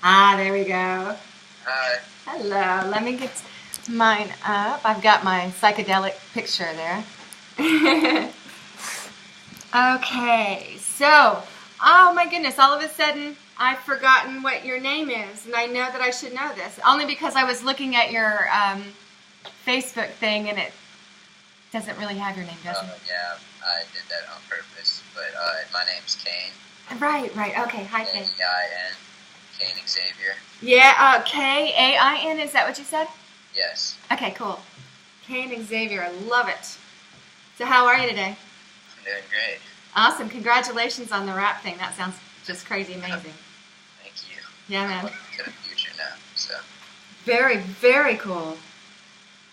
Ah, there we go. Hi. Hello. Let me get mine up. I've got my psychedelic picture there. Okay, so, oh my goodness, all of a sudden I've forgotten what your name is, and I know that I should know this, only because I was looking at your Facebook thing and it doesn't really have your name, does it? Yeah, I did that on purpose. But my name's Kain. Right, right. Okay, hi, Faye. K-A-I-N. Kain Xavier. Yeah, Kain, is that what you said? Yes. Okay, cool. Kain Xavier, I love it. So how are you today? I'm doing great. Awesome, congratulations on the rap thing. That sounds just crazy amazing. Thank you. Yeah, I'm man. looking to the future now. So, Very, very cool.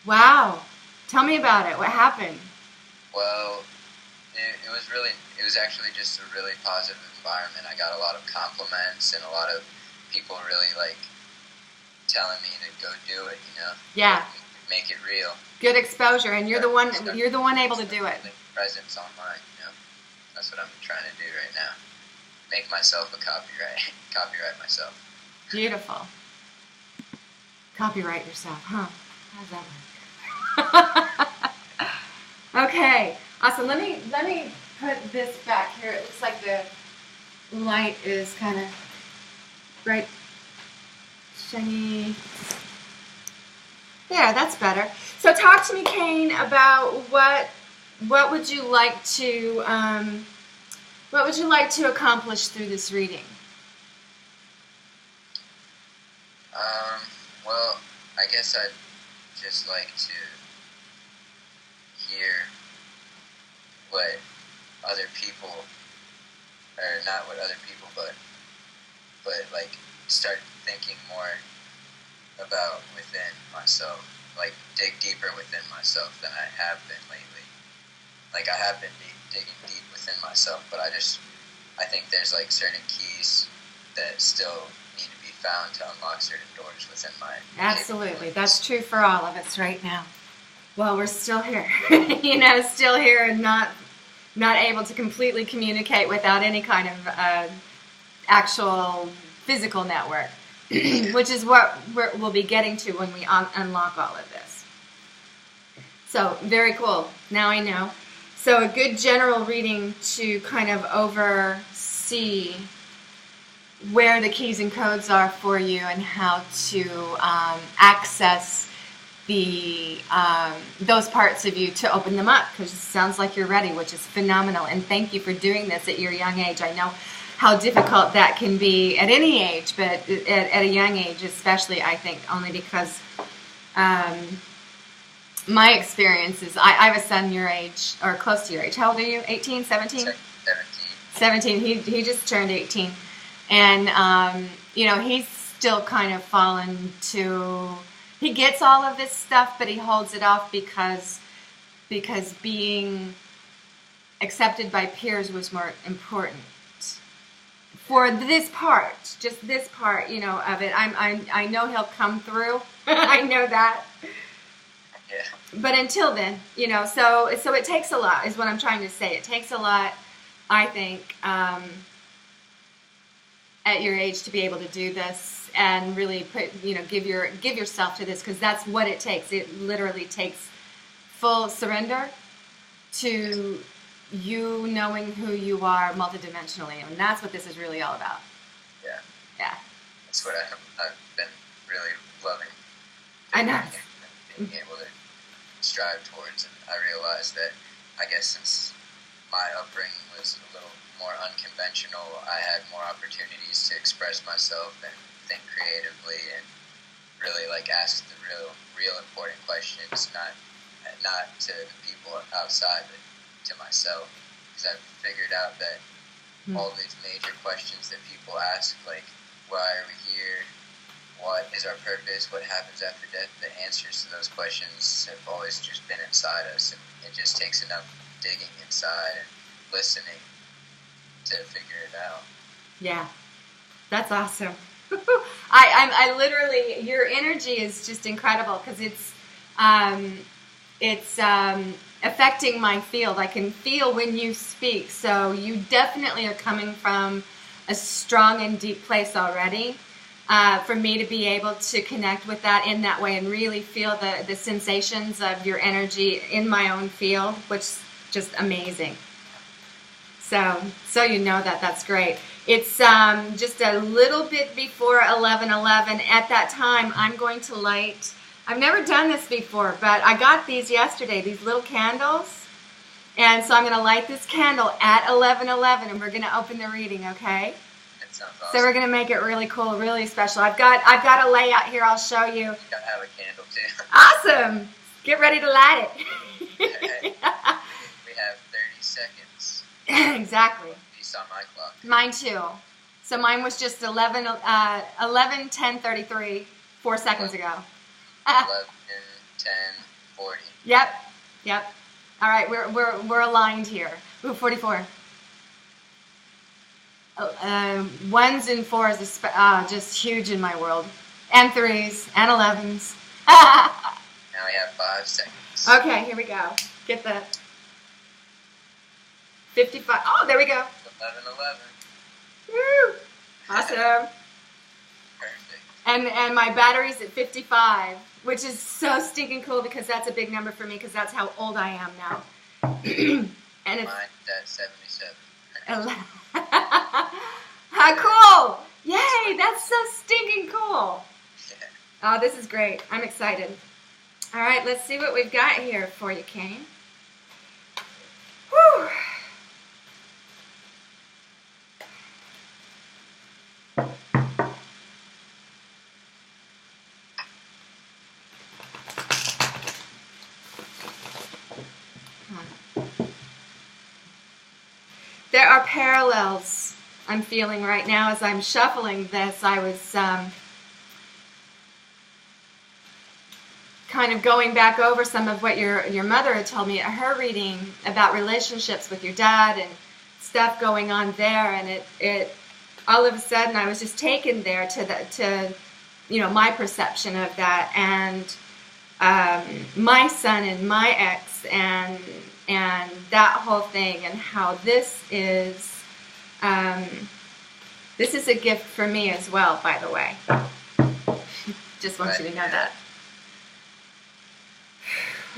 Wow. Tell me about it. What happened? well, it was actually just a really positive environment. I got a lot of compliments and a lot of people really like telling me to go do it. Yeah. Make it real. Good exposure, and you're the one able to do it. Presence online. That's what I'm trying to do right now. Make myself a copyright myself. Beautiful. Copyright yourself, huh? How's that work? Okay. Awesome. Let me put this back here. It looks like the light is kind of bright, shiny. There, that's better. So talk to me, Kain, about what would you like to accomplish through this reading? Well, I guess I'd just like to hear what other people, or not what other people, but like start thinking more about within myself, like dig deeper within myself than I have been lately. Like I have been digging deep within myself, but I think there's like certain keys that still need to be found to unlock certain doors within my Absolutely. That's true for all of us right now. Well, we're still here. Still here and not able to completely communicate without any kind of actual physical network, which is what we'll be getting to when we unlock all of this. So, very cool. Now I know. So a good general reading to kind of oversee where the keys and codes are for you and how to access those parts of you to open them up, because it sounds like you're ready, which is phenomenal. And thank you for doing this at your young age. I know how difficult that can be at any age, but at a young age especially, I think, only because my experience is I have a son your age, or close to your age. How old are you? 18, 17? 17. 17. He just turned 18. And, he's still kind of fallen to... He gets all of this stuff, but he holds it off because being accepted by peers was more important. For this part, just this part, of it, I know he'll come through. I know that. Yeah. But until then, so it takes a lot, is what I'm trying to say. It takes a lot, I think, at your age to be able to do this and really give yourself to this, because that's what it takes. It literally takes full surrender to you knowing who you are multidimensionally, and that's what this is really all about. Yeah. Yeah. That's what I've been really loving. I know. Being able to strive towards, and I realized that, I guess since my upbringing was a little more unconventional, I had more opportunities to express myself and think creatively and really like ask the real important questions, not to the people outside, but to myself, because I've figured out that all these major questions that people ask, like why are we here, what is our purpose, what happens after death, the answers to those questions have always just been inside us, and it just takes enough digging inside and listening to figure it out. Yeah, that's awesome. I literally, your energy is just incredible, because it's affecting my field. I can feel when you speak, so you definitely are coming from a strong and deep place already. for me to be able to connect with that in that way and really feel the sensations of your energy in my own field, which is just amazing. So you know that's great. It's just a little bit before 11:11. At that time, I'm going to light. I've never done this before, but I got these yesterday, these little candles. And so I'm going to light this candle at 11:11, and we're going to open the reading, okay? That sounds awesome. So we're going to make it really cool, really special. I've got a layout here. I'll show you. I have a candle too. Awesome. Get ready to light it. We have 30 seconds. Exactly. Based on my clock. Mine too. So mine was just 11:10:33, 4 seconds ago. 11:10:40. Yep. All right, we're aligned here. Ooh, 44. Ones and fours is just huge in my world, and threes and 11s. Now we have 5 seconds. Okay, here we go. Get the 55. Oh, there we go. 11:11. Woo! Awesome. Perfect. And my battery's at 55, which is so stinking cool because that's a big number for me because that's how old I am now. And it's Mine's at 77. How cool! Yay! That's so stinking cool. Yeah. Oh, this is great. I'm excited. All right, let's see what we've got here for you, Kain. Whew. There are parallels I'm feeling right now as I'm shuffling this. I was kind of going back over some of what your mother had told me at her reading about relationships with your dad and stuff going on there, and it all of a sudden I was just taken there to my perception of that, and my son and my ex and that whole thing, and how this is a gift for me as well, by the way. Just want you to know that.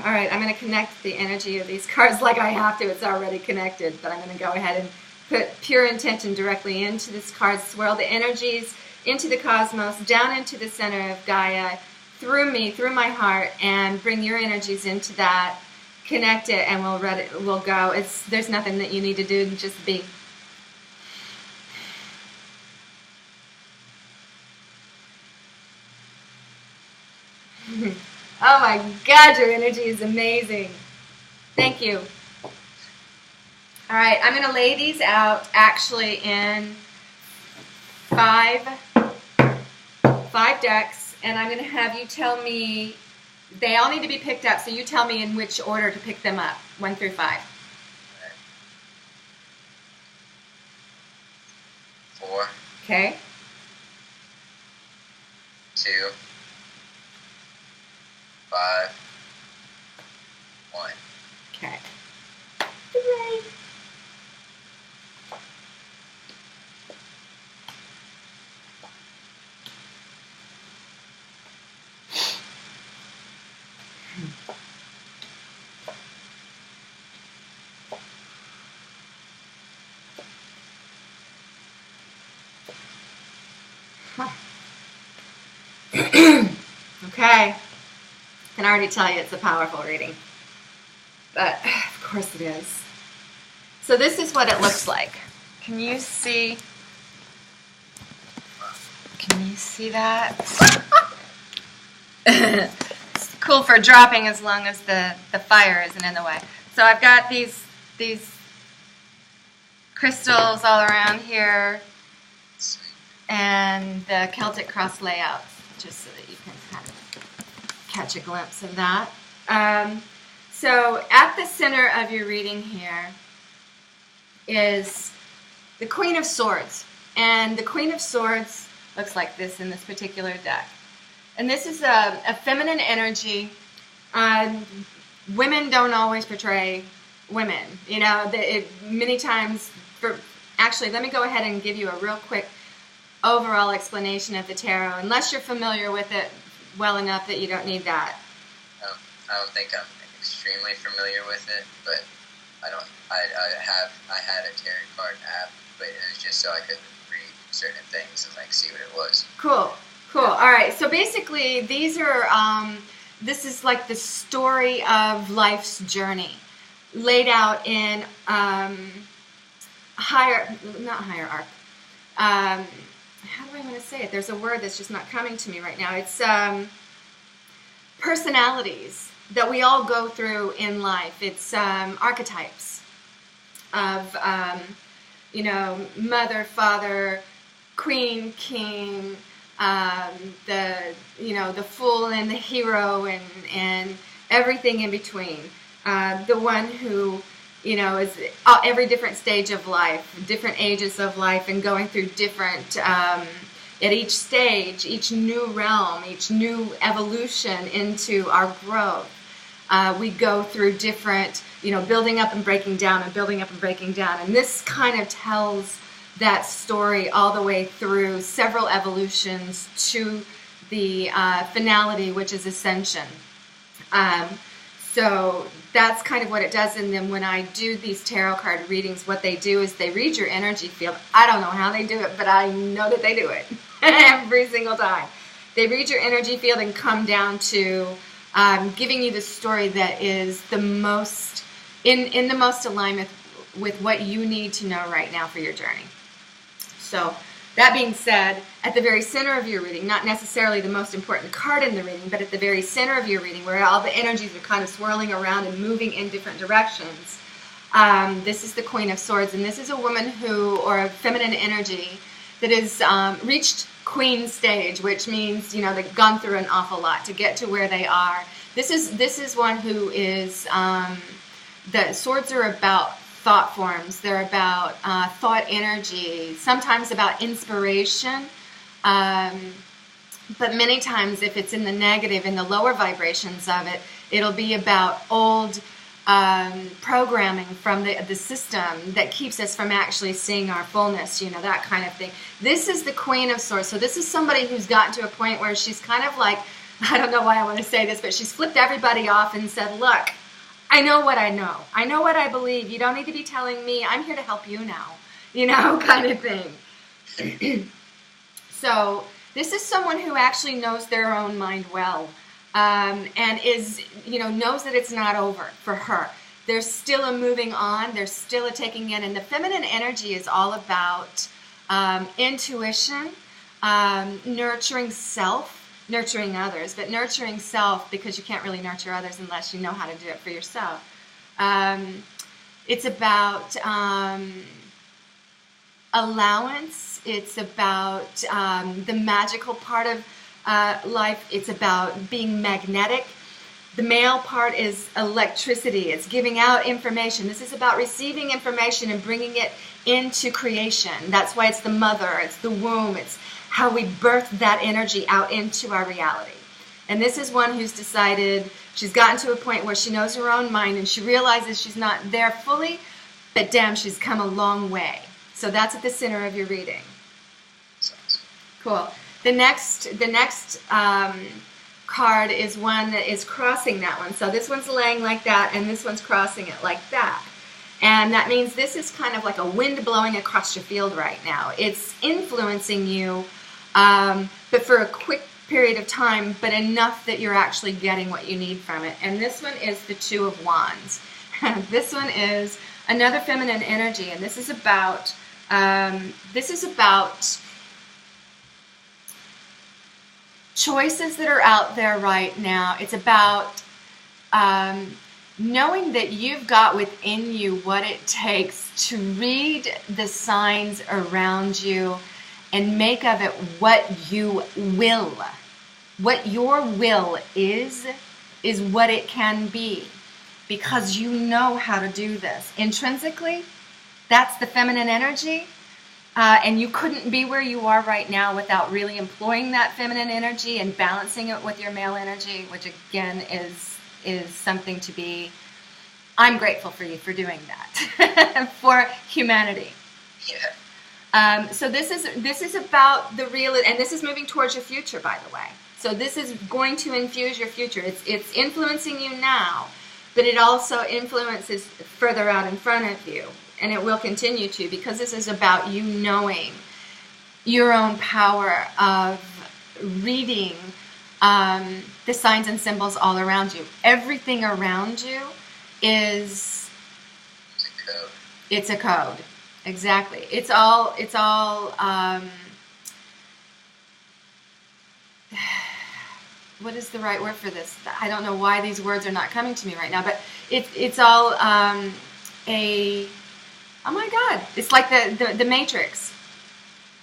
All right, I'm going to connect the energy of these cards like I have to. It's already connected, but I'm going to go ahead and put pure intention directly into this card. Swirl the energies into the cosmos, down into the center of Gaia, through me, through my heart, and bring your energies into that. Connect it, and we'll go. There's nothing that you need to do, just be. Oh my God, your energy is amazing. Thank you. All right, I'm going to lay these out actually in five decks, and I'm going to have you tell me. They all need to be picked up, so you tell me in which order to pick them up, 1 through 5. 4. Okay. 2. 5. 1. Okay. Hooray. Okay. I can already tell you it's a powerful reading. But, of course it is. So this is what it looks like. Can you see? Can you see that? It's cool for dropping as long as the fire isn't in the way. So I've got these crystals all around here. And the Celtic cross layouts, just so that you can kind of catch a glimpse of that. So at the center of your reading here is the Queen of Swords. And the Queen of Swords looks like this in this particular deck. And this is a feminine energy. Women don't always portray women. You know, many times, actually, let me go ahead and give you a real quick overall explanation of the tarot, unless you're familiar with it well enough that you don't need that. I don't think I'm extremely familiar with it, but I had a tarot card app, but it was just so I could read certain things and like see what it was. Cool. All right. So basically, these are this is like the story of life's journey, laid out in not hierarchy. How do I want to say it? There's a word that's just not coming to me right now. It's personalities that we all go through in life. It's archetypes of, mother, father, queen, king, the fool and the hero, and everything in between. The one who, is every different stage of life, different ages of life, and going through different, at each stage, each new realm, each new evolution into our growth. We go through different, building up and breaking down and building up and breaking down. And this kind of tells that story all the way through several evolutions to the finality, which is ascension. So that's kind of what it does. And then when I do these tarot card readings, what they do is they read your energy field. I don't know how they do it, but I know that they do it every single time. They read your energy field and come down to giving you the story that is the most in the most alignment with what you need to know right now for your journey. So that being said, at the very center of your reading, not necessarily the most important card in the reading, but at the very center of your reading, where all the energies are kind of swirling around and moving in different directions, this is the Queen of Swords, and this is a woman or a feminine energy that has reached queen stage, which means, they've gone through an awful lot to get to where they are. This is one who is, the swords are about thought forms. They're about thought energy, sometimes about inspiration, but many times if it's in the negative, in the lower vibrations of it, it'll be about old programming from the system that keeps us from actually seeing our fullness, that kind of thing. This is the Queen of Swords. So this is somebody who's gotten to a point where she's kind of like, I don't know why I want to say this, but she's flipped everybody off and said, look, I know what I know. I know what I believe. You don't need to be telling me. I'm here to help you now, kind of thing. So this is someone who actually knows their own mind well, and is, knows that it's not over for her. There's still a moving on. There's still a taking in. And the feminine energy is all about intuition, nurturing self, nurturing others, but nurturing self, because you can't really nurture others unless you know how to do it for yourself. It's about allowance. It's about the magical part of life. It's about being magnetic. The male part is electricity. It's giving out information. This is about receiving information and bringing it into creation. That's why it's the mother. It's the womb. It's how we birth that energy out into our reality. And this is one who's decided, she's gotten to a point where she knows her own mind and she realizes she's not there fully, but damn, she's come a long way. So that's at the center of your reading. Cool. The next card is one that is crossing that one. So this one's laying like that, and this one's crossing it like that. And that means this is kind of like a wind blowing across your field right now. It's influencing you, but for a quick period of time, but enough that you're actually getting what you need from it. And this one is the Two of Wands. This one is another feminine energy, and this is about choices that are out there right now. It's about knowing that you've got within you what it takes to read the signs around you and make of it what you will. What your will is what it can be, because you know how to do this. Intrinsically, that's the feminine energy. And you couldn't be where you are right now without really employing that feminine energy and balancing it with your male energy, which again is something to be, I'm grateful for you for doing that, for humanity. Yeah. So this is about the real, and this is moving towards your future, by the way. So this is going to infuse your future. It's influencing you now, but it also influences further out in front of you, and it will continue to, because this is about you knowing your own power of reading the signs and symbols all around you. Everything around you is it's a code. Exactly. It's all what is the right word for this? I don't know why these words are not coming to me right now, but it's all oh my God, it's like the Matrix.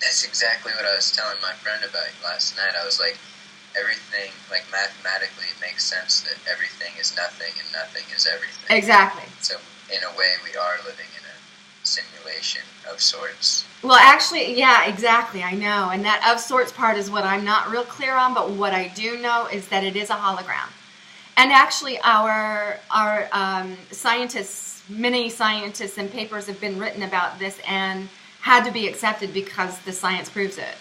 That's exactly what I was telling my friend about last night. I was like, everything, like mathematically, it makes sense that everything is nothing and nothing is everything. Exactly. So in a way, we are living in a simulation of sorts. Well, actually, yeah, exactly. I know. And that of sorts part is what I'm not real clear on, but what I do know is that it is a hologram. And actually, our scientists, many scientists and papers have been written about this and had to be accepted because the science proves it.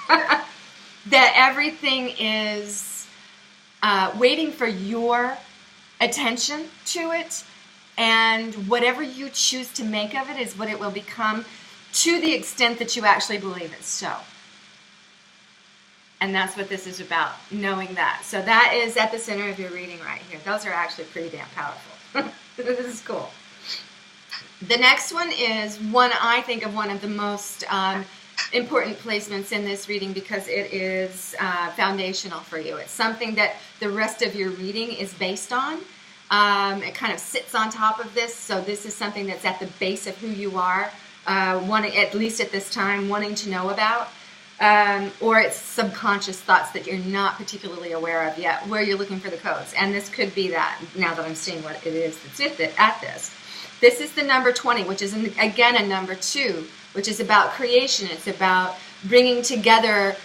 That everything is waiting for your attention to it, and whatever you choose to make of it is what it will become, to the extent that you actually believe it's so. And that's what this is about, knowing that. So that is at the center of your reading right here. Those are actually pretty damn powerful. This is cool. The next one is one I think of one of the most important placements in this reading, because it is foundational for you. It's something that the rest of your reading is based on. It kind of sits on top of this, so this is something that's at the base of who you are, wanting, at least at this time, wanting to know about. Or it's subconscious thoughts that you're not particularly aware of yet, where you're looking for the codes. And this could be that, now that I'm seeing what it is that's at this. This is the number 20, which is, again, a number 2, which is about creation. It's about bringing together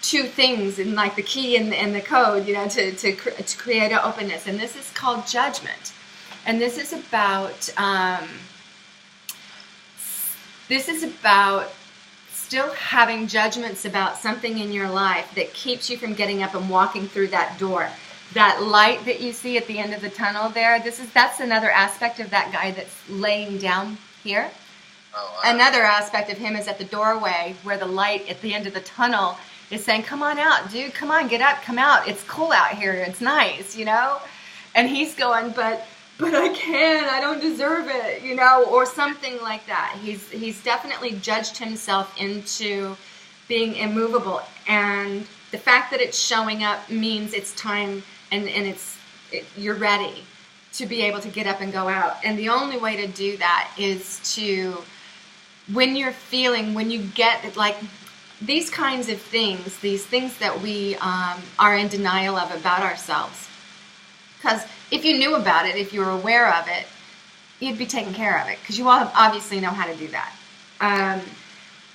two things, and like the key and the code, you know, to create an openness. And this is called judgment. And this is about still having judgments about something in your life that keeps you from getting up and walking through that door. That light that you see at the end of the tunnel there, that's another aspect of that guy that's laying down here. Oh, wow. Another aspect of him is at the doorway, where the light at the end of the tunnel is saying, come on out, dude, come on, get up, come out. It's cool out here, it's nice, you know? And he's going, but I can't, I don't deserve it, you know, or something like that. He's definitely judged himself into being immovable, and the fact that it's showing up means it's time, and you're ready to be able to get up and go out. And the only way to do that is to, when you get like these kinds of things, these things that we are in denial of about ourselves. Because if you knew about it, if you were aware of it, you'd be taking care of it, because you all obviously know how to do that.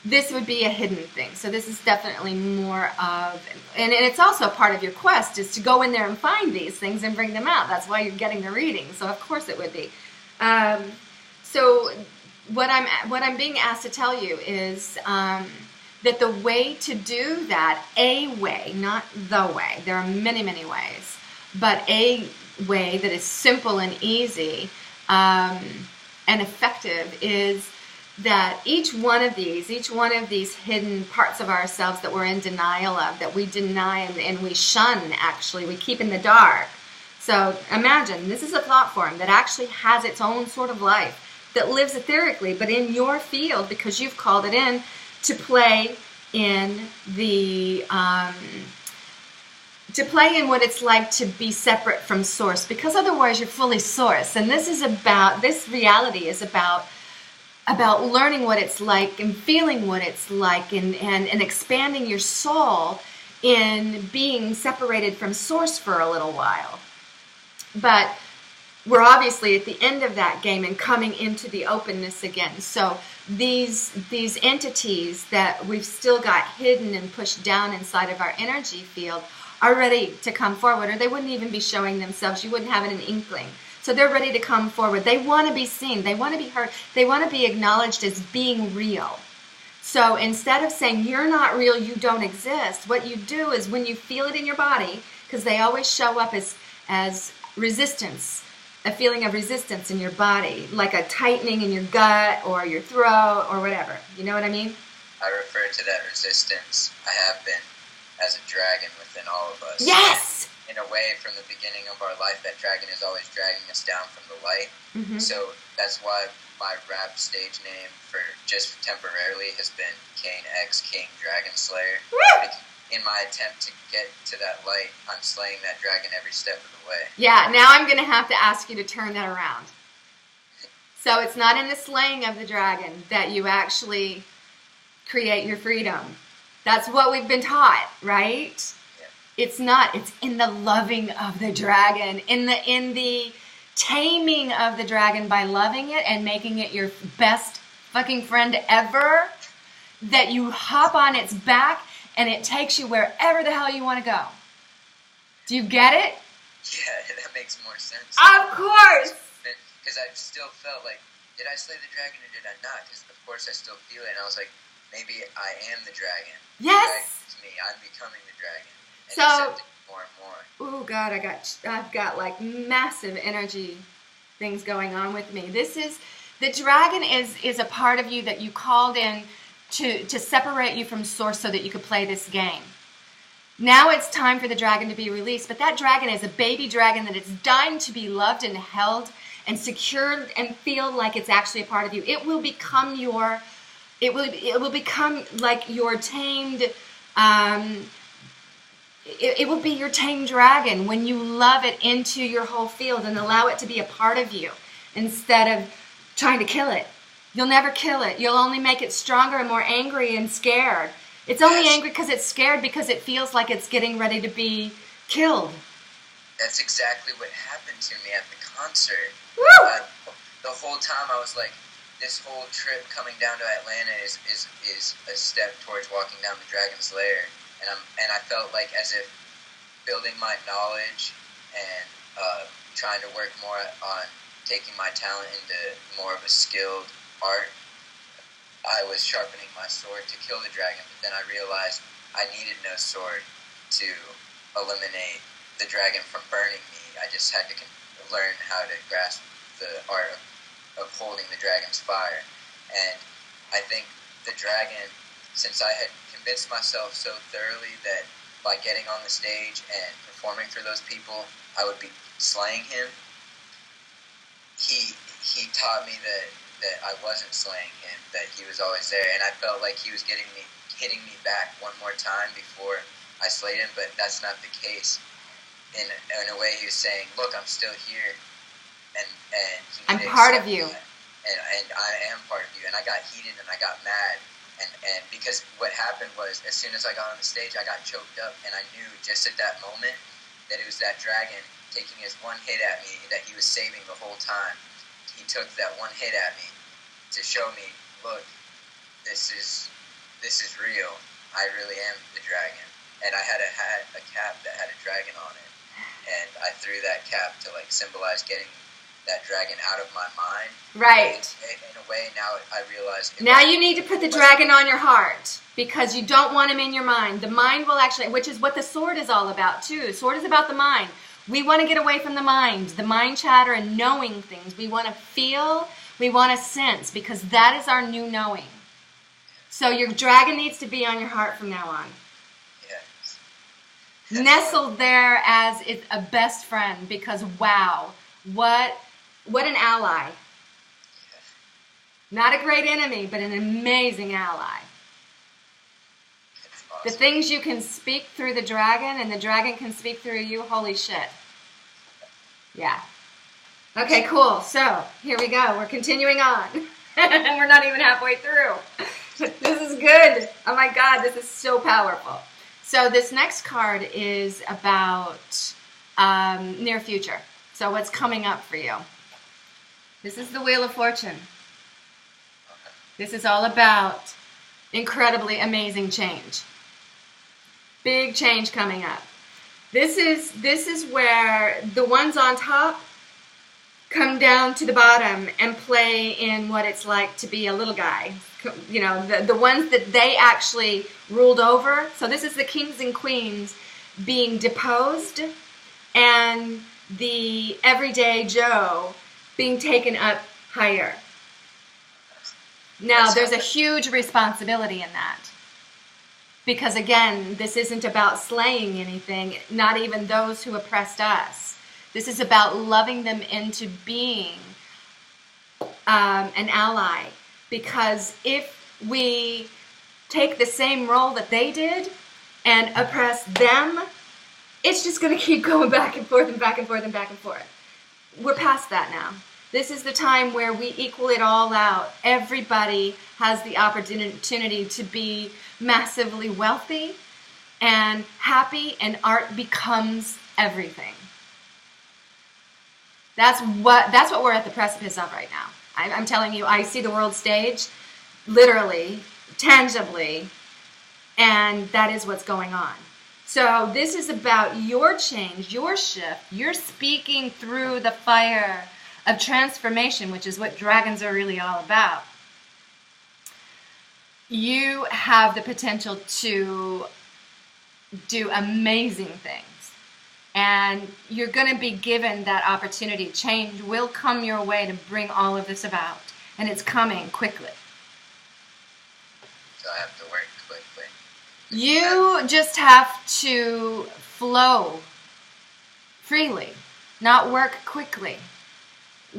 This would be a hidden thing. So this is definitely more of, and it's also part of your quest, is to go in there and find these things and bring them out. That's why you're getting the reading. So of course it would be. So what I'm being asked to tell you is that the way to do that, a way, not the way, there are many, many ways, but a way that is simple and easy and effective is that each one of these hidden parts of ourselves that we're in denial of, that we deny and we shun, actually, we keep in the dark. So imagine, this is a thought form that actually has its own sort of life, that lives etherically, but in your field, because you've called it in to play in the what it's like to be separate from source, because otherwise you're fully source. And this reality is about learning what it's like and feeling what it's like, and expanding your soul in being separated from source for a little while. But we're obviously at the end of that game and coming into the openness again. So these entities that we've still got hidden and pushed down inside of our energy field are ready to come forward, or they wouldn't even be showing themselves. You wouldn't have an inkling. So they're ready to come forward. They want to be seen. They want to be heard. They want to be acknowledged as being real. So instead of saying you're not real, you don't exist, what you do is when you feel it in your body, because they always show up as resistance, a feeling of resistance in your body, like a tightening in your gut or your throat or whatever. You know what I mean? I refer to that resistance. I have been as a dragon within all of us. Yes! In a way, from the beginning of our life, that dragon is always dragging us down from the light. Mm-hmm. So that's why my rap stage name for just temporarily has been Kain X King Dragon Slayer. Woo! In my attempt to get to that light, I'm slaying that dragon every step of the way. Yeah, now I'm going to have to ask you to turn that around. So it's not in the slaying of the dragon that you actually create your freedom. That's what we've been taught, right? Yeah. It's not. It's in the loving of the dragon, in the taming of the dragon by loving it and making it your best fucking friend ever, that you hop on its back and it takes you wherever the hell you want to go. Do you get it? Yeah, that makes more sense. Of course! Because I still felt like, did I slay the dragon or did I not? Because of course I still feel it, and I was like, maybe I am the dragon. Yes! The dragon's me. I'm becoming the dragon. And So, accepting more and more. Oh God, I've got like massive energy things going on with me. The dragon is a part of you that you called in to separate you from source so that you could play this game. Now it's time for the dragon to be released, but that dragon is a baby dragon that is dying to be loved and held and secured and feel like it's actually a part of you. It will become it will become like your tamed, it will be your tamed dragon when you love it into your whole field and allow it to be a part of you instead of trying to kill it. You'll never kill it. You'll only make it stronger and more angry and scared. It's only angry because it's scared because it feels like it's getting ready to be killed. That's exactly what happened to me at the concert. Woo! The whole time I was like, this whole trip coming down to Atlanta is a step towards walking down the Dragon's Lair. And I felt like as if building my knowledge and trying to work more on taking my talent into more of a skilled art, I was sharpening my sword to kill the dragon, but then I realized I needed no sword to eliminate the dragon from burning me. I just had to learn how to grasp the art of holding the dragon's fire. And I think the dragon, since I had convinced myself so thoroughly that by getting on the stage and performing for those people, I would be slaying him, he taught me that I wasn't slaying him, that he was always there, and I felt like he was hitting me back one more time before I slayed him, but that's not the case. In a way, he was saying, look, I'm still here, and I'm part of you. And I am part of you, and I got heated and I got mad, and because what happened was, as soon as I got on the stage, I got choked up, and I knew just at that moment that it was that dragon taking his one hit at me that he was saving the whole time. He took that one hit at me to show me, look, this is real. I really am the dragon. And I had a cap that had a dragon on it. And I threw that cap to like symbolize getting that dragon out of my mind. Right. In a way, now I realize. Now you need to put the dragon on your heart because you don't want him in your mind. The mind will actually, which is what the sword is all about too. The sword is about the mind. We want to get away from the mind chatter and knowing things. We want to feel, we want to sense, because that is our new knowing. So your dragon needs to be on your heart from now on. Yes. Nestled there as a best friend, because wow, what an ally. Not a great enemy, but an amazing ally. The things you can speak through the dragon and the dragon can speak through you, holy shit. Yeah. Okay, cool. So, here we go. We're continuing on. We're not even halfway through. This is good. Oh my God, this is so powerful. So, this next card is about near future. So, what's coming up for you? This is the Wheel of Fortune. This is all about incredibly amazing change. Big change coming up. This is where the ones on top come down to the bottom and play in what it's like to be a little guy. You know, the ones that they actually ruled over. So this is the kings and queens being deposed, and the everyday Joe being taken up higher. Now, there's a huge responsibility in that. Because again, this isn't about slaying anything, not even those who oppressed us. This is about loving them into being an ally. Because if we take the same role that they did and oppress them, it's just going to keep going back and forth and back and forth and back and forth. We're past that now. This is the time where we equal it all out. Everybody has the opportunity to be massively wealthy and happy, and art becomes everything. That's what we're at the precipice of right now. I'm telling you, I see the world stage, literally, tangibly, and that is what's going on. So this is about your change, your shift. You're speaking through the fire of transformation, which is what dragons are really all about. You have the potential to do amazing things. And you're going to be given that opportunity. Change will come your way to bring all of this about. And it's coming quickly. So I have to work quickly. You just have to flow freely, not work quickly.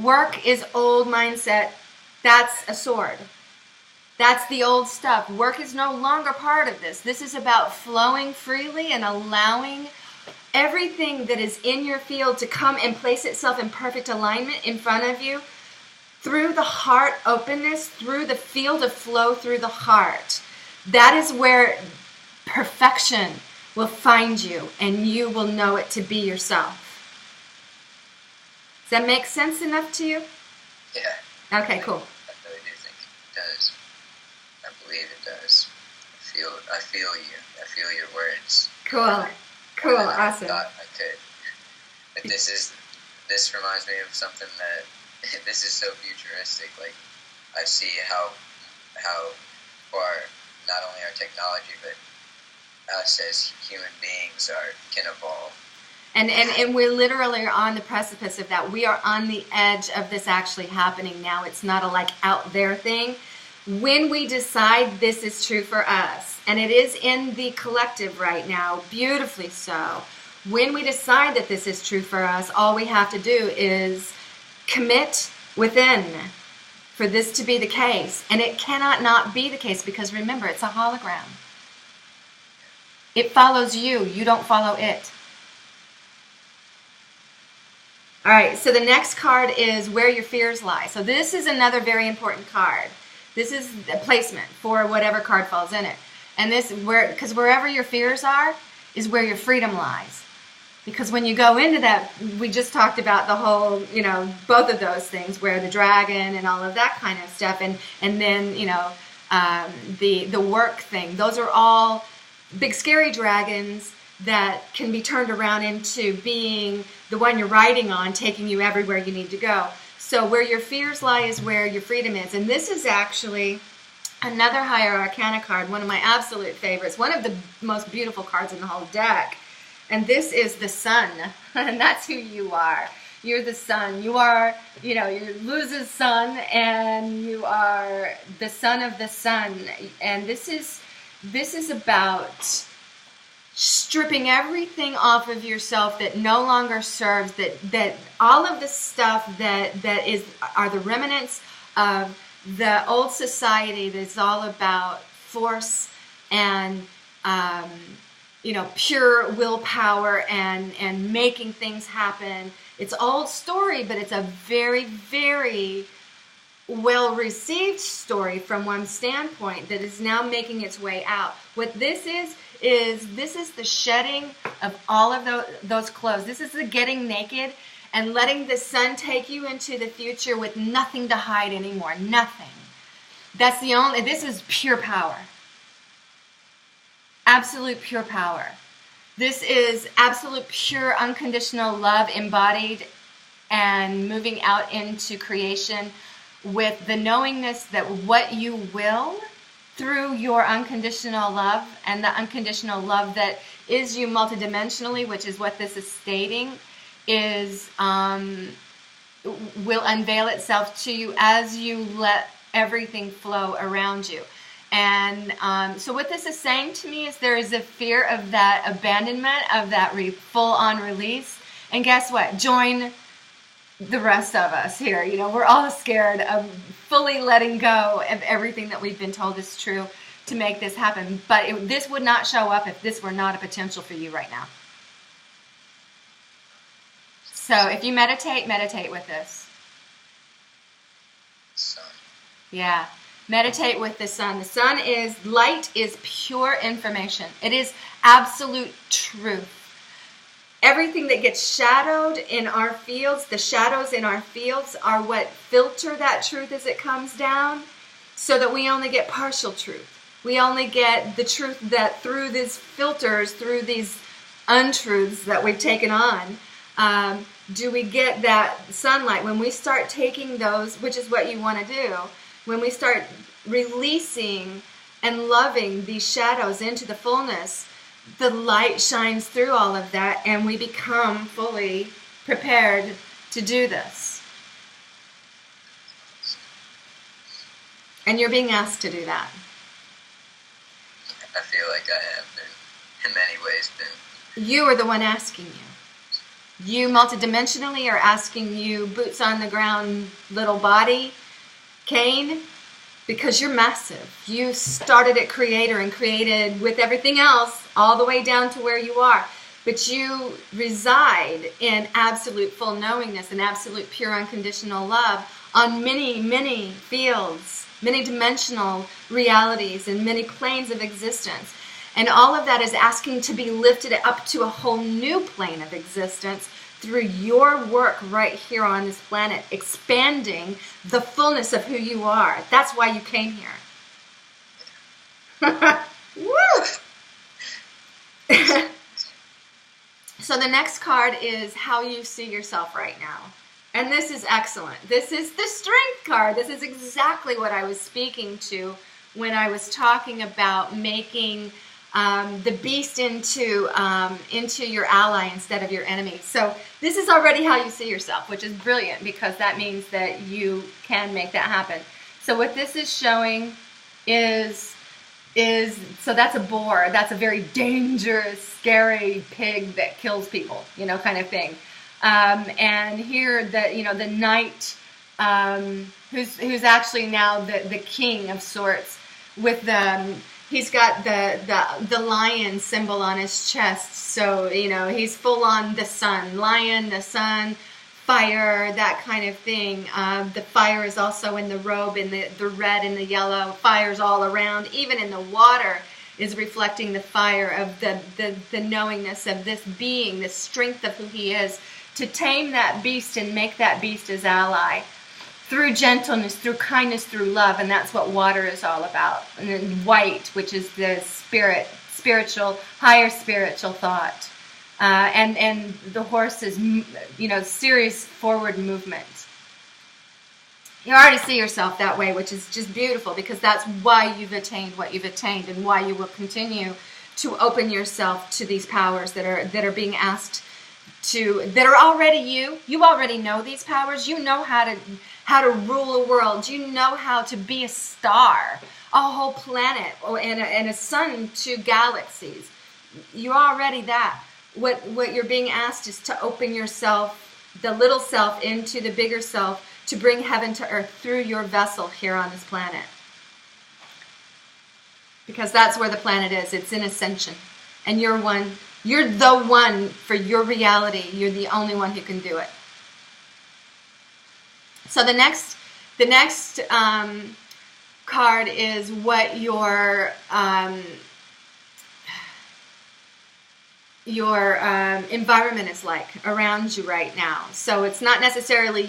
Work is old mindset. That's a sword. That's the old stuff. Work is no longer part of this. This is about flowing freely and allowing everything that is in your field to come and place itself in perfect alignment in front of you through the heart openness, through the field of flow, through the heart. That is where perfection will find you, and you will know it to be yourself. Does that make sense enough to you? Yeah. Okay, cool. I really do think it does. I believe it does. I feel you. I feel your words. Cool. Cool, awesome. I thought I could. But this reminds me of something that, this is so futuristic. Like, I see how far not only our technology, but us as human beings can evolve. And we're literally on the precipice of that. We are on the edge of this actually happening now. It's not a out there thing. When we decide this is true for us, and it is in the collective right now, beautifully so. When we decide that this is true for us, all we have to do is commit within for this to be the case. And it cannot not be the case, because remember, it's a hologram. It follows you. You don't follow it. All right, so the next card is Where Your Fears Lie. So this is another very important card. This is a placement for whatever card falls in it. And because wherever your fears are is where your freedom lies. Because when you go into that, we just talked about the whole, both of those things, where the dragon and all of that kind of stuff, and then, the work thing. Those are all big scary dragons that can be turned around into being the one you're riding on, taking you everywhere you need to go. So where your fears lie is where your freedom is. And this is actually another higher arcana card, one of my absolute favorites, one of the most beautiful cards in the whole deck. And this is the sun, and that's who you are. You're the sun. You are, you're Luz's son, and you are the son of the sun. And this is about stripping everything off of yourself that no longer serves, that all of the stuff that are the remnants of the old society that's all about force and pure willpower and making things happen. It's old story, but it's a very, very well received story from one standpoint that is now making its way out. What this is the shedding of all of those clothes. This is the getting naked and letting the sun take you into the future with nothing to hide anymore. Nothing. This is pure power. Absolute pure power. This is absolute pure unconditional love embodied and moving out into creation with the knowingness that what you will through your unconditional love, and the unconditional love that is you multidimensionally, which is what this is stating, is will unveil itself to you as you let everything flow around you. And so what this is saying to me is there is a fear of that abandonment, of that full-on release. And guess what? Join the rest of us here. You know, we're all scared of fully letting go of everything that we've been told is true to make this happen. But this would not show up if this were not a potential for you right now. So if you meditate with this. Sun. Yeah. Meditate with the sun. The sun is, light is pure information. It is absolute truth. Everything that gets shadowed in our fields, the shadows in our fields are what filter that truth as it comes down, so that we only get partial truth. We only get the truth that through these filters, through these untruths that we've taken on, do we get that sunlight. When we start taking those, which is what you want to do, when we start releasing and loving these shadows into the fullness, the light shines through all of that, and we become fully prepared to do this. And you're being asked to do that. I feel like I have been, in many ways, been. You are the one asking you. You multidimensionally are asking you, boots on the ground, little body, Kain, because you're massive. You started at creator and created with everything else all the way down to where you are. But you reside in absolute full knowingness and absolute pure unconditional love on many, many fields, many dimensional realities and many planes of existence. And all of that is asking to be lifted up to a whole new plane of existence through your work right here on this planet, expanding the fullness of who you are. That's why you came here. Woo! So the next card is how you see yourself right now. And this is excellent. This is the strength card. This is exactly what I was speaking to when I was talking about making the beast into your ally instead of your enemy. So this is already how you see yourself, which is brilliant, because that means that you can make that happen. So what this is showing is so that's a boar. That's a very dangerous, scary pig that kills people, you know, kind of thing. And here the knight, who's actually now the king of sorts, with the he's got the lion symbol on his chest. So, you know, he's full on the sun. Lion, the sun, fire, that kind of thing. The fire is also in the robe, in the red and the yellow. Fire's all around. Even in the water is reflecting the fire of the knowingness of this being, the strength of who he is, to tame that beast and make that beast his ally. Through gentleness, through kindness, through love, and that's what water is all about. And then white, which is the spiritual, higher spiritual thought. And the horse is, you know, serious forward movement. You already see yourself that way, which is just beautiful, because that's why you've attained what you've attained, and why you will continue to open yourself to these powers that are being asked to, that are already you. You already know these powers. You know how to rule a world. You know how to be a star, a whole planet, and a sun to galaxies. You're already that. What you're being asked is to open yourself, the little self, into the bigger self, to bring heaven to earth through your vessel here on this planet. Because that's where the planet is. It's in ascension. And you're the one for your reality. You're the only one who can do it. So the next card is what your environment is like around you right now. So it's not necessarily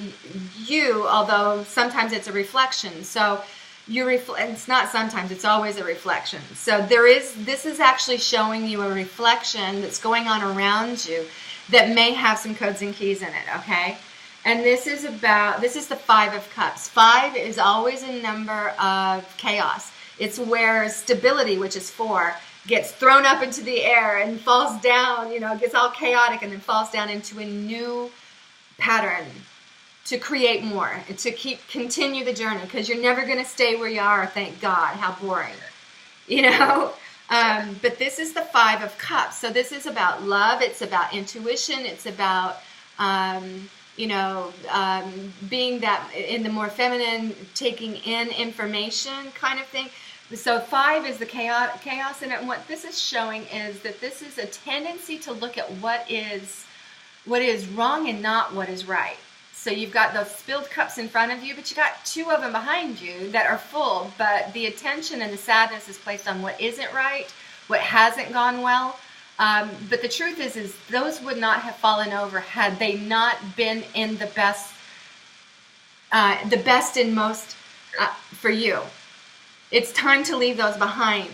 you, although sometimes it's a reflection. So it's not sometimes, it's always a reflection. So this is actually showing you a reflection that's going on around you that may have some codes and keys in it, okay? And this is the Five of Cups. 5 is always a number of chaos. It's where stability, which is 4, gets thrown up into the air and falls down, gets all chaotic and then falls down into a new pattern to create more, to continue the journey, because you're never going to stay where you are, thank God. How boring. But this is the 5 of Cups. So this is about love. It's about intuition. It's about, being that in the more feminine, taking in information kind of thing. So 5 is the chaos. And what this is showing is that this is a tendency to look at what is wrong and not what is right. So you've got those spilled cups in front of you, but you got 2 of them behind you that are full, but the attention and the sadness is placed on what isn't right, what hasn't gone well. But the truth is those would not have fallen over had they not been in the best and most for you. It's time to leave those behind.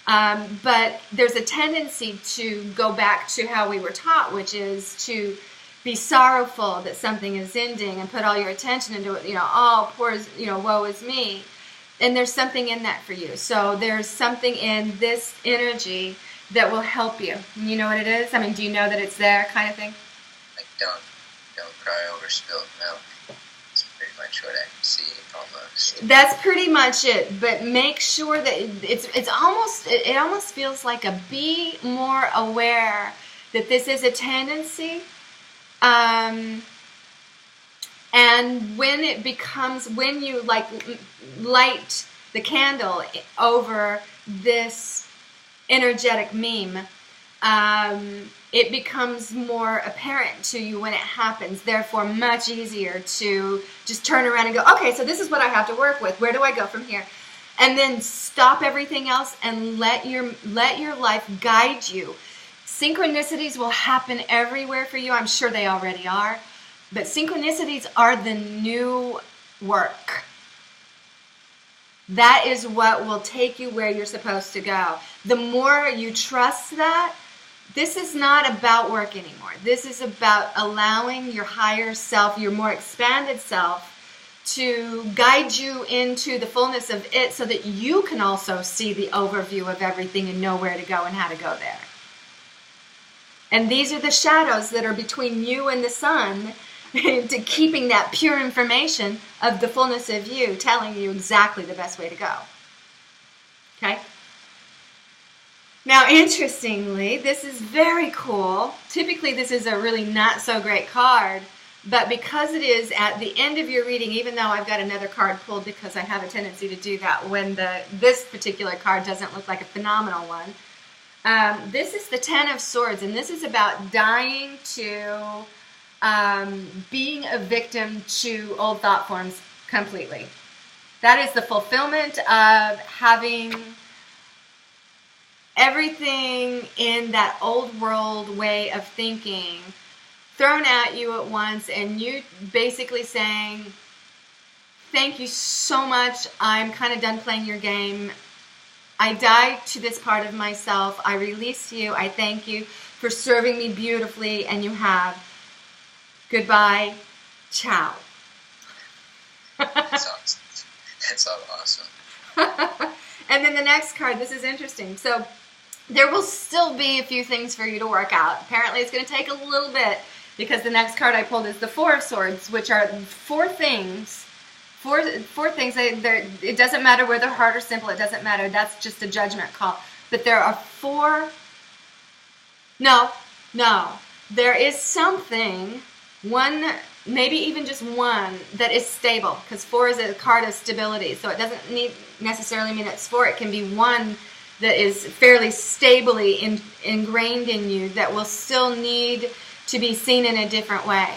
But there's a tendency to go back to how we were taught, which is to be sorrowful that something is ending and put all your attention into it, woe is me. And there's something in that for you. So there's something in this energy that will help you. You know what it is? I mean, do you know that it's there kind of thing? Like don't cry over spilled milk. That's pretty much what I see almost. That's pretty much it. But make sure that it almost feels like be more aware that this is a tendency. And when you light the candle over this energetic meme, it becomes more apparent to you when it happens. Therefore, much easier to just turn around and go, okay, so this is what I have to work with. Where do I go from here? And then stop everything else and let your life guide you. Synchronicities will happen everywhere for you. I'm sure they already are. But synchronicities are the new work. That is what will take you where you're supposed to go. The more you trust that, this is not about work anymore. This is about allowing your higher self, your more expanded self, to guide you into the fullness of it so that you can also see the overview of everything and know where to go and how to go there. And these are the shadows that are between you and the sun to keeping that pure information of the fullness of you, telling you exactly the best way to go. Okay? Now, interestingly, this is very cool. Typically, this is a really not so great card, but because it is at the end of your reading, even though I've got another card pulled because I have a tendency to do that when this particular card doesn't look like a phenomenal one, this is the 10 of Swords, and this is about dying to being a victim to old thought forms completely. That is the fulfillment of having everything in that old world way of thinking thrown at you at once, and you basically saying, thank you so much, I'm kind of done playing your game. I died to this part of myself. I release you. I thank you for serving me beautifully, and you have. Goodbye. Ciao. That's all awesome. And then the next card, this is interesting. So there will still be a few things for you to work out. Apparently it's going to take a little bit because the next card I pulled is the 4 of Swords, which are 4 things. Four things. It doesn't matter whether hard or simple. It doesn't matter. That's just a judgment call. But there are 4. No. There is something, one, maybe even just one, that is stable. Because 4 is a card of stability. So it doesn't necessarily mean it's 4. It can be one that is fairly stably ingrained in you that will still need to be seen in a different way.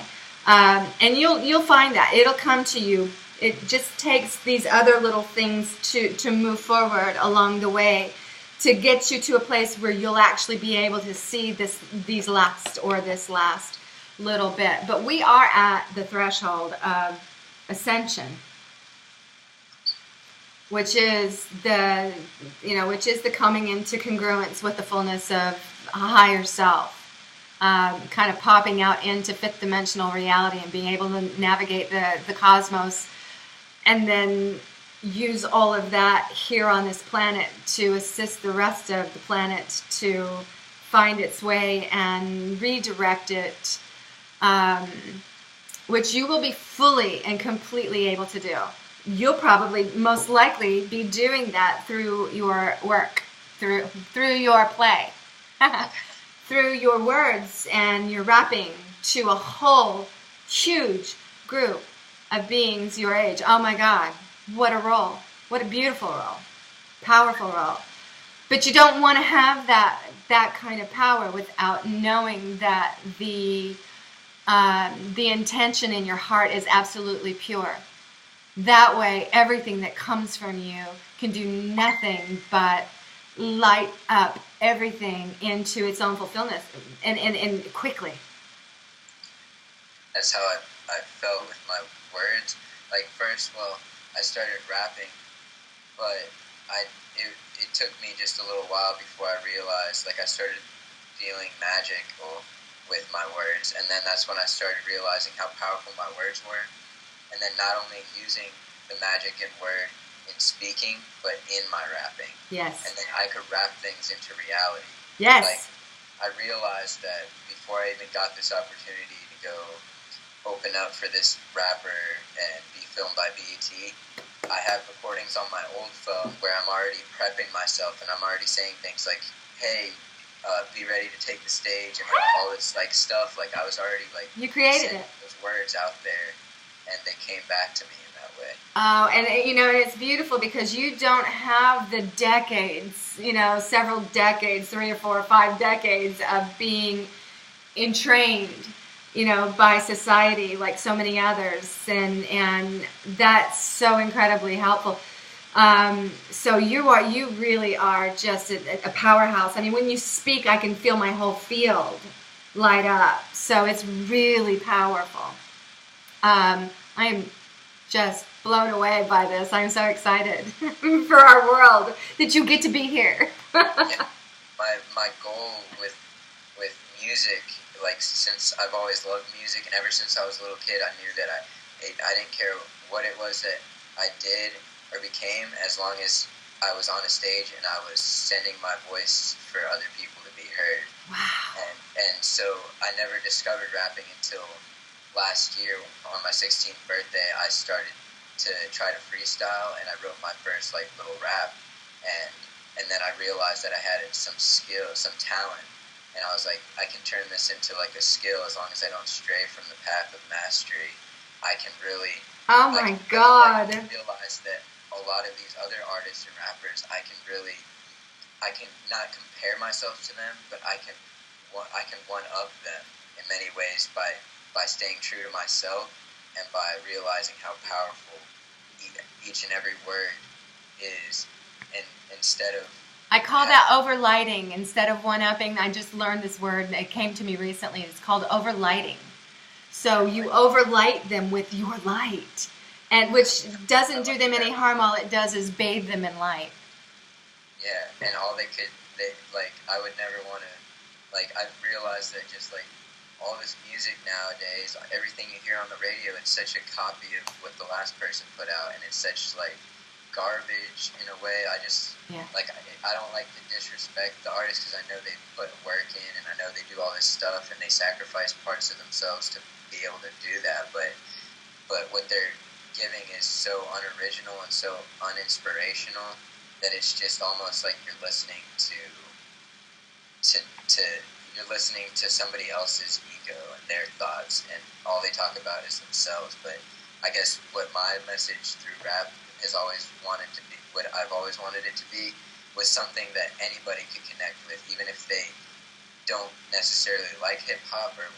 And you'll find that. It'll come to you. It just takes these other little things to move forward along the way to get you to a place where you'll actually be able to see this last little bit. But we are at the threshold of ascension, which is the coming into congruence with the fullness of a higher self. kind of popping out into fifth dimensional reality and being able to navigate the cosmos, and then use all of that here on this planet to assist the rest of the planet to find its way and redirect it, which you will be fully and completely able to do. You'll probably most likely be doing that through your work, through your play, through your words and your rapping to a whole huge group of beings your age. Oh my God, what a role. What a beautiful role. Powerful role. But you don't want to have that kind of power without knowing that the intention in your heart is absolutely pure. That way, everything that comes from you can do nothing but light up everything into its own fulfillment and quickly. That's how I felt with my words. Like first, I started rapping, but it took me just a little while before I realized, like I started feeling magical with my words, and then that's when I started realizing how powerful my words were. And then not only using the magic in word in speaking, but in my rapping. Yes. And then I could rap things into reality. Yes. Like, I realized that before I even got this opportunity to go open up for this rapper and be filmed by BET, I have recordings on my old phone where I'm already prepping myself and I'm already saying things like, hey, be ready to take the stage, and like all this like stuff. Like I was already like, you created it. Those words out there, and they came back to me in that way. Oh, and it's beautiful because you don't have the decades, several decades, 3 or 4 or 5 decades of being entrained, by society like so many others, and that's so incredibly helpful. So you really are just a powerhouse. I mean, when you speak, I can feel my whole field light up. So it's really powerful. I am just blown away by this. I'm so excited for our world that you get to be here. Yeah. My goal with music, like since I've always loved music, and ever since I was a little kid, I knew that I didn't care what it was that I did or became, as long as I was on a stage and I was sending my voice for other people to be heard. Wow. And so I never discovered rapping until last year. On my 16th birthday, I started to try to freestyle, and I wrote my first like little rap, and then I realized that I had some skill, some talent, and I was like, I can turn this into like a skill as long as I don't stray from the path of mastery. I can really. Oh my God! I realized that a lot of these other artists and rappers, I can not compare myself to them, but I can one up them in many ways by staying true to myself and by realizing how powerful each and every word is, and instead of. I call that overlighting instead of one-upping. I just learned this word. It came to me recently. It's called overlighting. So you overlight them with your light, and which doesn't do them any harm. All it does is bathe them in light. Yeah, and I would never want to, I've realized that just like all this music nowadays, everything you hear on the radio, it's such a copy of what the last person put out, and it's such like garbage in a way. I don't like to disrespect the artists because I know they put work in, and I know they do all this stuff, and they sacrifice parts of themselves to be able to do that, but what they're giving is so unoriginal and so uninspirational that it's just almost like you're listening to you're listening to somebody else's ego and their thoughts, and all they talk about is themselves. But I guess what my message through rap has always wanted to be, what I've always wanted it to be, was something that anybody could connect with, even if they don't necessarily like hip-hop or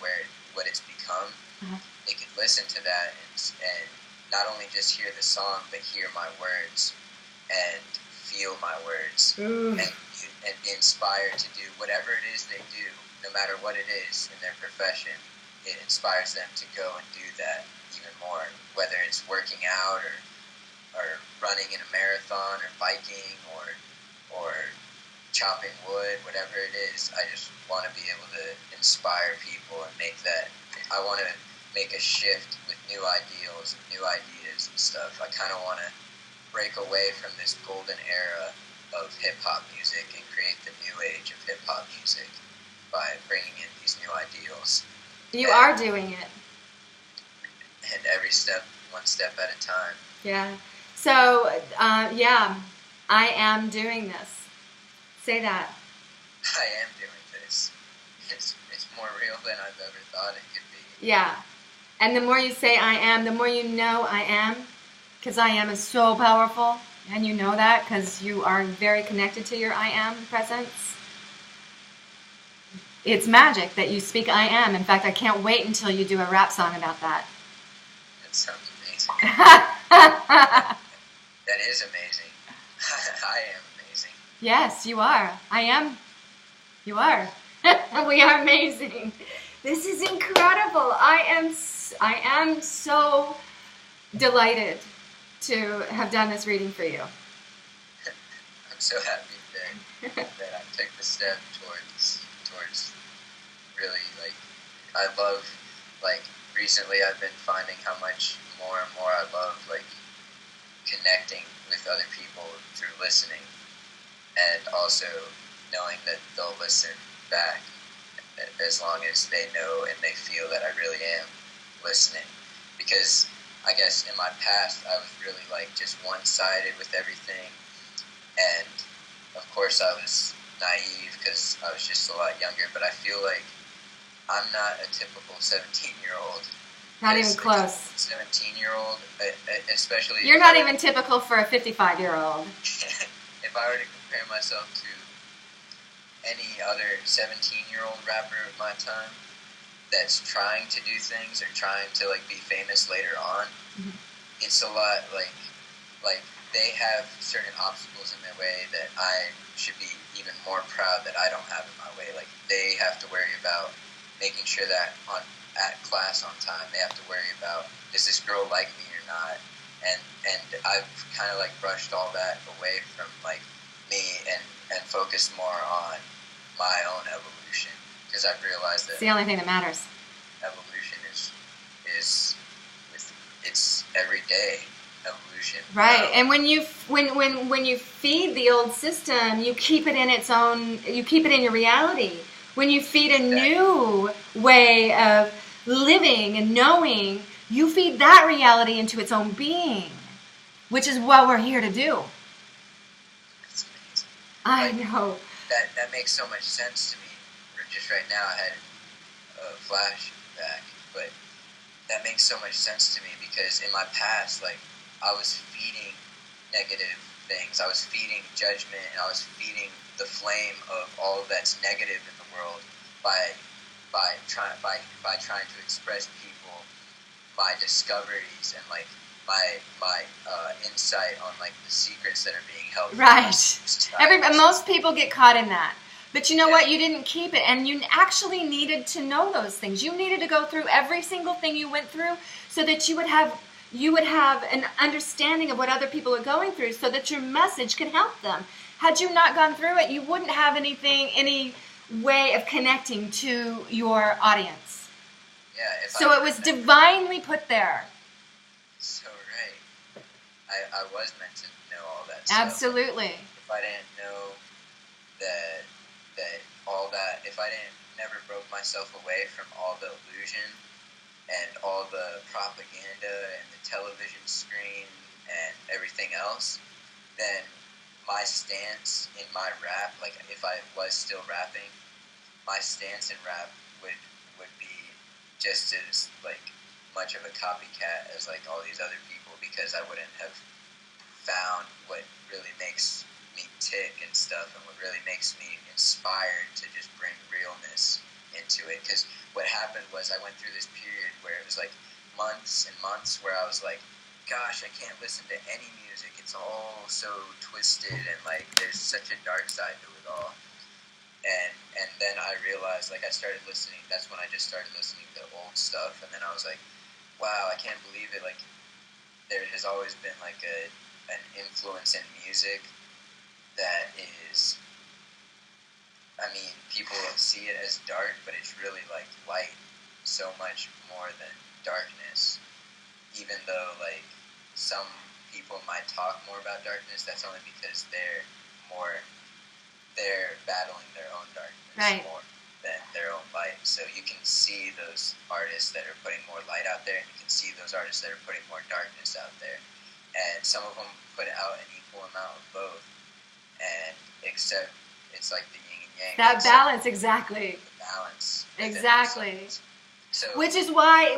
what it's become. Mm-hmm. They could listen to that and not only just hear the song, but hear my words and feel my words and be inspired to do whatever it is they do, no matter what it is in their profession. It inspires them to go and do that even more, whether it's working out or running in a marathon or biking or chopping wood, whatever it is. I just want to be able to inspire people and make that. I want to make a shift with new ideals and new ideas and stuff. I kind of want to break away from this golden era of hip-hop music and create the new age of hip-hop music by bringing in these new ideals. You are doing it. And every step, one step at a time. Yeah. So, yeah, I am doing this. Say that. I am doing this. It's more real than I've ever thought it could be. Yeah. And the more you say I am, the more you know I am. Because I am is so powerful. And you know that because you are very connected to your I am presence. It's magic that you speak I am. In fact, I can't wait until you do a rap song about that. That sounds amazing. That is amazing. I am amazing. Yes, you are. I am. You are. We are amazing. This is incredible. I am so delighted to have done this reading for you. I'm so happy that I took the step towards really, like, I love, like, recently I've been finding how much more and more I love, like, connecting with other people through listening, and also knowing that they'll listen back as long as they know and they feel that I really am listening. Because I guess in my past I was really like just one-sided with everything, and of course I was naive because I was just a lot younger, but I feel like I'm not a typical 17-year-old. Not even close. 17-year-old, especially... You're not even typical for a 55-year-old. If I were to compare myself to any other 17-year-old rapper of my time that's trying to do things or trying to, like, be famous later on, it's a lot, like they have certain obstacles in their way that I should be even more proud that I don't have in my way. Like, they have to worry about making sure that at class on time, they have to worry about, does this girl like me or not? And I've kind of, like, brushed all that away from, like, me and focused more on my own evolution, because I've realized that it's the only thing that matters. Evolution is it's every day evolution. Right, and when you feed the old system, you keep it in its own. You keep it in your reality. When you feed a new way of living and knowing, you feed that reality into its own being, which is what we're here to do. That's amazing. I know. That makes so much sense to me. Just right now, I had a flashback, but that makes so much sense to me because in my past, like, I was feeding negative things. I was feeding judgment, and I was feeding the flame of all that's negative in the world by trying to express people my discoveries and, like, my insight on, like, the secrets that are being held. Right. Most people get caught in that. But you know what? You didn't keep it, and you actually needed to know those things. You needed to go through every single thing you went through so that you would have an understanding of what other people are going through so that your message could help them. Had you not gone through it, you wouldn't have any way of connecting to your audience. Yeah. So it was divinely put there. So right. I was meant to know all that stuff. Absolutely. If I didn't know that all that, if I never broke myself away from all the illusion and all the propaganda and the television screen and everything else, then my stance in my rap, like if I was still rapping, my stance in rap would be just as, like, much of a copycat as, like, all these other people, because I wouldn't have found what really makes me tick and stuff, and what really makes me inspired to just bring realness into it. Because what happened was I went through this period where it was like months and months where I was like, gosh, I can't listen to any music, it's all so twisted, and, like, there's such a dark side to it all. And then I realized, like, that's when I just started listening to old stuff, and then I was like, wow, I can't believe it, like, there has always been, like, an influence in music that is see it as dark, but it's really like light, so much more than darkness. Even though like some people might talk more about darkness, that's only because they're battling their own darkness more than their own light. So you can see those artists that are putting more light out there, and you can see those artists that are putting more darkness out there. And some of them put out an equal amount of both, and except it's like the yin and yang. That balance, exactly. The balance. Exactly. So, which is why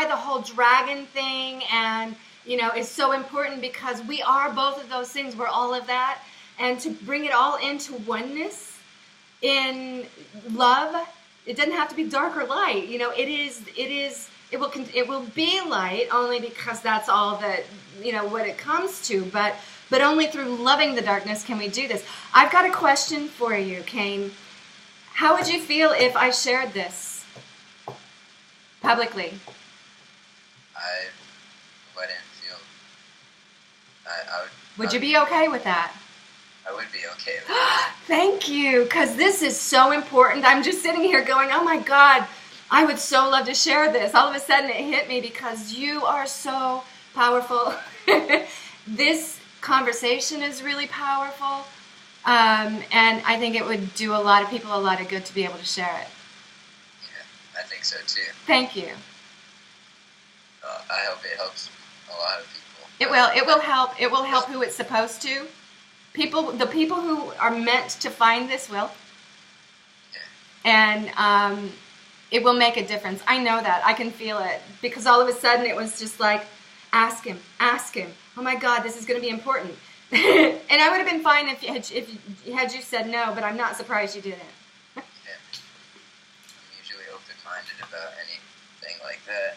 the whole dragon thing and is so important, because we are both of those things. We're all of that, and to bring it all into oneness in love. It doesn't have to be dark or light. It will be light only because that's all that what it comes to. But only through loving the darkness can we do this. I've got a question for you, Kain. How would you feel if I shared this publicly? I wouldn't feel. I would. Would you be okay with that? I would be okay with that. Thank you, because this is so important. I'm just sitting here going, oh my God, I would so love to share this. All of a sudden it hit me because you are so powerful. This conversation is really powerful. And I think it would do a lot of people a lot of good to be able to share it. Yeah, I think so too. Thank you. I hope it helps a lot of people. It will. It will help. It will help who it's supposed to. The people who are meant to find this will. Yeah. And it will make a difference. I know that. I can feel it. Because all of a sudden it was just like, ask him. Oh my God, this is going to be important. And I would have been fine if you said no, but I'm not surprised you didn't. Yeah. I'm usually open-minded about anything like that.